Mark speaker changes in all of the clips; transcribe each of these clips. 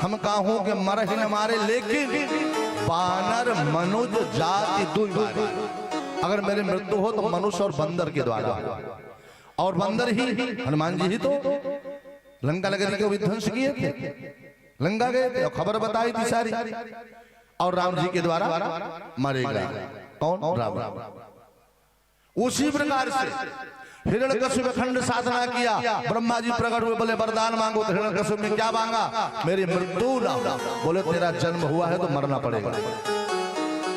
Speaker 1: हम काहू के मर ही न मारे, लेकिन बानर मनुज जाति दुई बारी। अगर मेरी मृत्यु हो तो मनुष्य और बंदर के द्वारा, और बंदर ही हनुमान जी ही तो लंका नगरी को विध्वंस किए थे, लंका गए थे और खबर बताई थी सारी, और राम जी के द्वारा मारे गए। कौन? राम। उसी प्रकार से हिरण्यकश्यप में खंड साधना किया, ब्रह्मा जी प्रकट हुए, बोले वरदान मांगो, तो हिरण्यकश्यप ने क्या मांगा? मेरी मृत्यु ना हो। बोले तेरा जन्म हुआ है तो मरना पड़ेगा,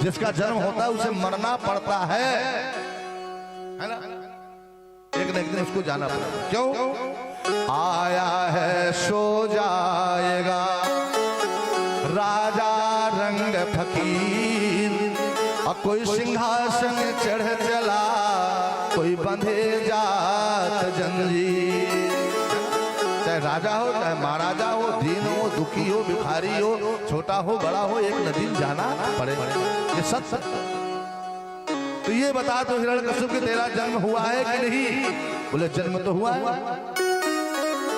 Speaker 1: जिसका जन्म होता है उसे मरना पड़ता है ना? एक न एक दिन उसको जाना पड़ेगा। क्यों? आया है सो जाएगा राजा रंग फकीर, और कोई सिंहासन चढ़ चला, कोई बंधे जात जंजीर। चाहे राजा हो, चाहे महाराजा हो, दीन हो, दुखी हो, भिखारी हो, छोटा हो, बड़ा हो, एक न दिन जाना पड़ेगा, ये सत्य। तो ये बता दो हिरण्यकश्यप के तेरा जन्म हुआ है कि नहीं? बोले जन्म तो हुआ है।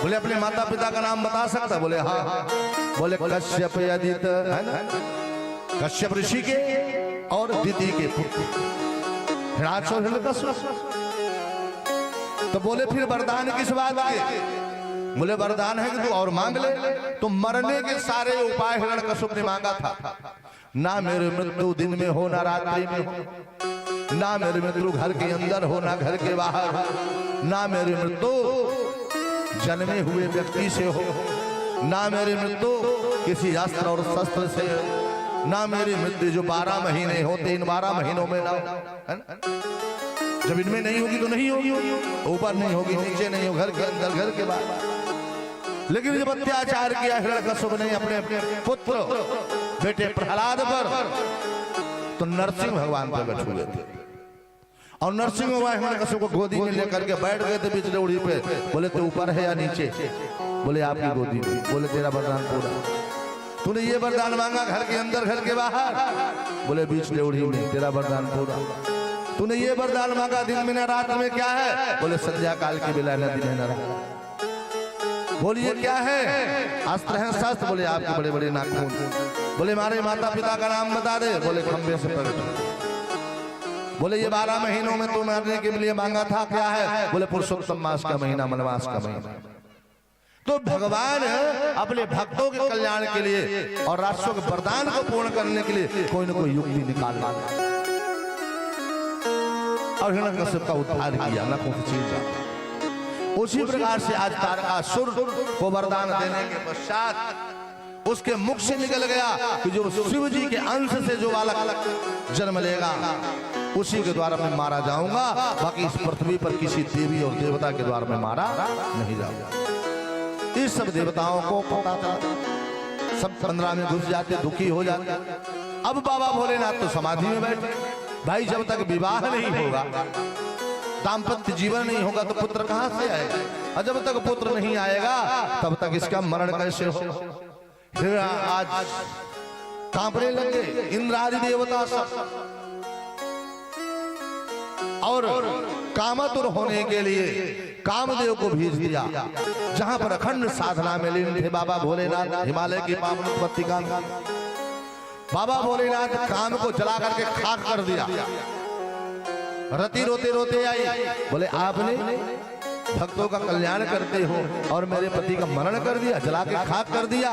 Speaker 1: बोले अपने माता पिता का नाम बता सकता? बोले हाँ। बोले कश्यप अदित है ना, कश्यप ऋषि के और दिति के पुत्र हिरण्यकश्यप। तो बोले फिर वरदान किस बात के? बोले वरदान है कि तू और मांग ले। तो मरने के सारे उपाय हिरण्यकश्यप ने मांगा था। ना मेरी मृत्यु दिन में हो, ना रात्रि में हो, ना मेरी मृत्यु घर के अंदर हो, ना घर के बाहर हो, ना मेरी मृत्यु जन्मे हुए व्यक्ति से हो, ना मेरी मृत्यु किसी अस्त्र और शस्त्र से, ना मेरी मृत्यु जो 12 महीने होते इन 12 महीनों में ना हो, है ना? जब इनमें नहीं होगी तो नहीं होगी, ऊपर नहीं होगी, नीचे नहीं हो, घर के अंदर, घर के बाहर। लेकिन जब अत्याचार किया हिरण्यकश्यप ने अपने पुत्र बेटे प्रहलाद पर, तो नरसिंह भगवान पे बैठ हुए थे, और नरसिंह भगवान हिरण्यकश्यप को गोदी में लेकर के बैठ गए थे बीच रेवड़ी पे। बोले तो ऊपर है या नीचे? बोले आपकी गोदी में। बोले तेरा वरदान पूरा। तूने ये वरदान मांगा घर के अंदर, घर के बाहर? बोले बीच रेवड़ी में। तेरा वरदान पूरा। तूने ये वरदान मांगा दिन में न रात में, क्या है? बोले संध्या काल की बेला न दिन न रात। बोलिए क्या है? अस्त्र है, शस्त्र? बोले आपके बड़े बड़े नाखून। बोले हमारे माता पिता का नाम बता दे। बोले खंबे से प्रकट। बोले ये 12 महीनों में तू मरने के लिए मांगा था, क्या है? बोले पुरुषोत्तम मास का महीना, मनमास का महीना। तो भगवान अपने भक्तों के कल्याण के लिए और राष्ट्रों के वरदान को पूर्ण करने के लिए कोई न कोई युक्ति निकाल लाता, और हिरण्यकश्यप का उद्धार किया न कुछ। उसी प्रकार से आज तारकासुर को वरदान देने के पश्चात उसके मुख से निकल गया कि जो शिव जी के अंश से जो बालक जन्म लेगा उसी के द्वारा मैं मारा जाऊंगा, बाकी इस पृथ्वी पर किसी देवी और देवता के द्वारा मैं मारा नहीं जाऊंगा। इस सब देवताओं को पता चला, सब 15 में घुस जाते, दुखी हो जाते। अब बाबा भोलेनाथ तो समाधि में बैठे। भाई जब तक विवाह नहीं होगा, दाम्पत्य जीवन नहीं होगा, तो पुत्र कहां से आएगा? और जब तक पुत्र नहीं आएगा तब तक इसका मरण कैसे हो? फिर आज कांपने लगे इंद्र आदि देवता सब, और कामतुर होने के लिए कामदेव को भेज दिया, जहां पर अखंड साधना में लीन थे बाबा भोलेनाथ। हिमालय की पावन उत्पत्ति का बाबा भोलेनाथ काम को जला करके खाक कर दिया। रति रोते रोते आई, बोले आपने भक्तों का कल्याण करते हो और मेरे पति का मरण कर दिया, जला के खाक कर दिया।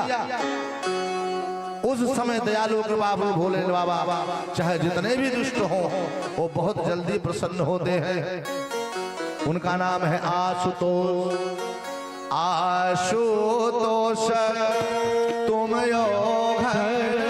Speaker 1: उस समय दयालु कृपालु भोले बाबा चाहे जितने भी दुष्ट हो वो बहुत जल्दी प्रसन्न होते हैं। उनका नाम है आशुतोष। आशुतोष तुम यो घर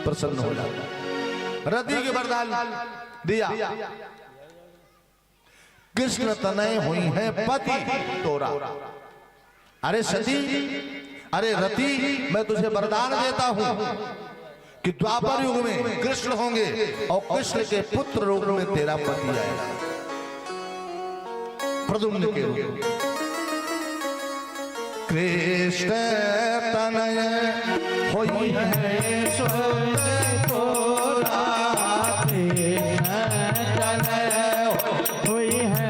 Speaker 1: प्रसन्न हो जाता। रति के वरदान दिया। कृष्ण तनय हुई है पति तोरा। अरे सती, अरे रति, मैं तुझे वरदान देता हूं, कि द्वापर युग में कृष्ण होंगे और कृष्ण के पुत्र रूप में तेरा पति आएगा, प्रद्युम्न के रूप में। कृष्ण तनय होई है सुत तोरा,
Speaker 2: कृष्ण तनय होई है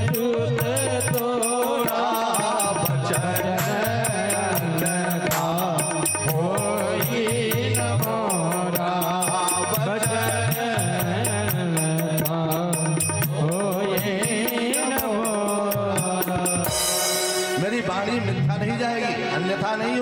Speaker 2: सुत तोरा, बचन का होई न मोरा, बचन का होई न मोरा।
Speaker 1: मेरी वाणी मिथ्या नहीं जाएगी, अन्यथा नहीं।